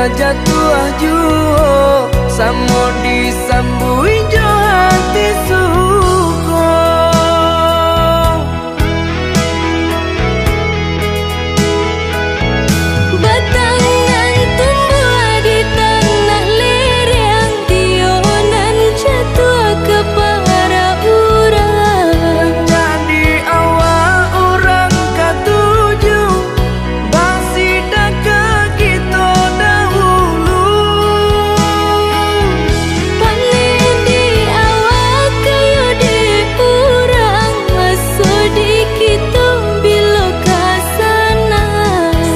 kajatuh juo samo disambui jo hati suko. Batangan tumbuh di tanah lereng, tionan jatuh ke para urang. Jadi awal orang katuju basida ke kita dahulu. Panen di awal kayu di urang, masuk di kita bila kasana.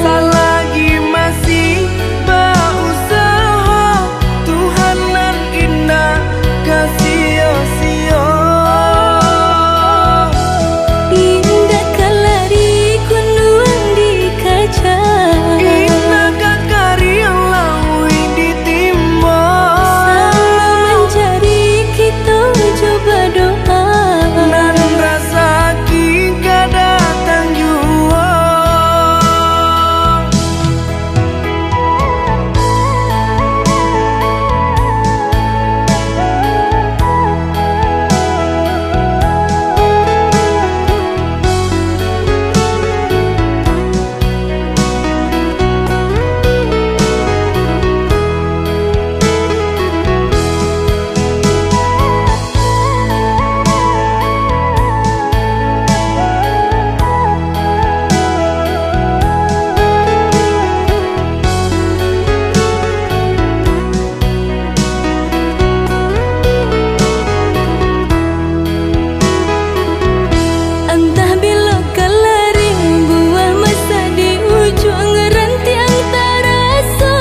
Selagi masih berusaha, Tuhanan indah kasih-sia. Indah kalari kunduang di kaca, Indah kakari laui ditimba. sama mencari kita coba doa. Nan rasa ki gak datang jua. Entah bila kelaring buah masa di ujung rantiang terasa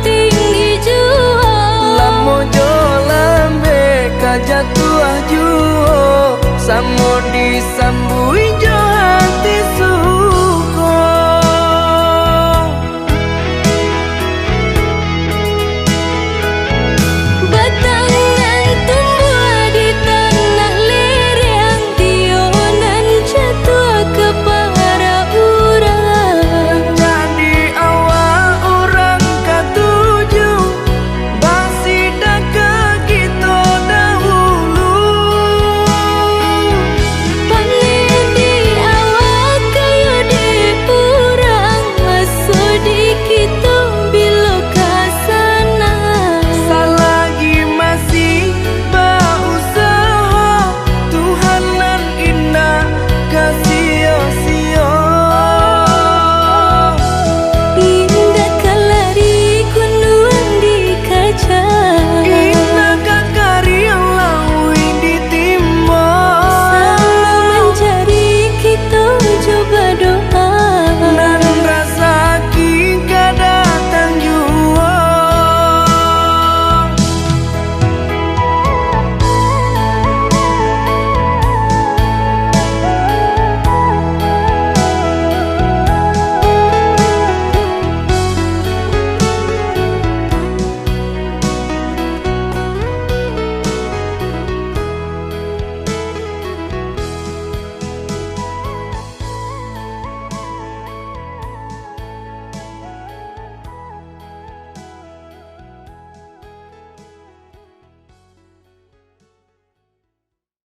tinggi jua. Lamo jo lambe kajatuh juo samo disambui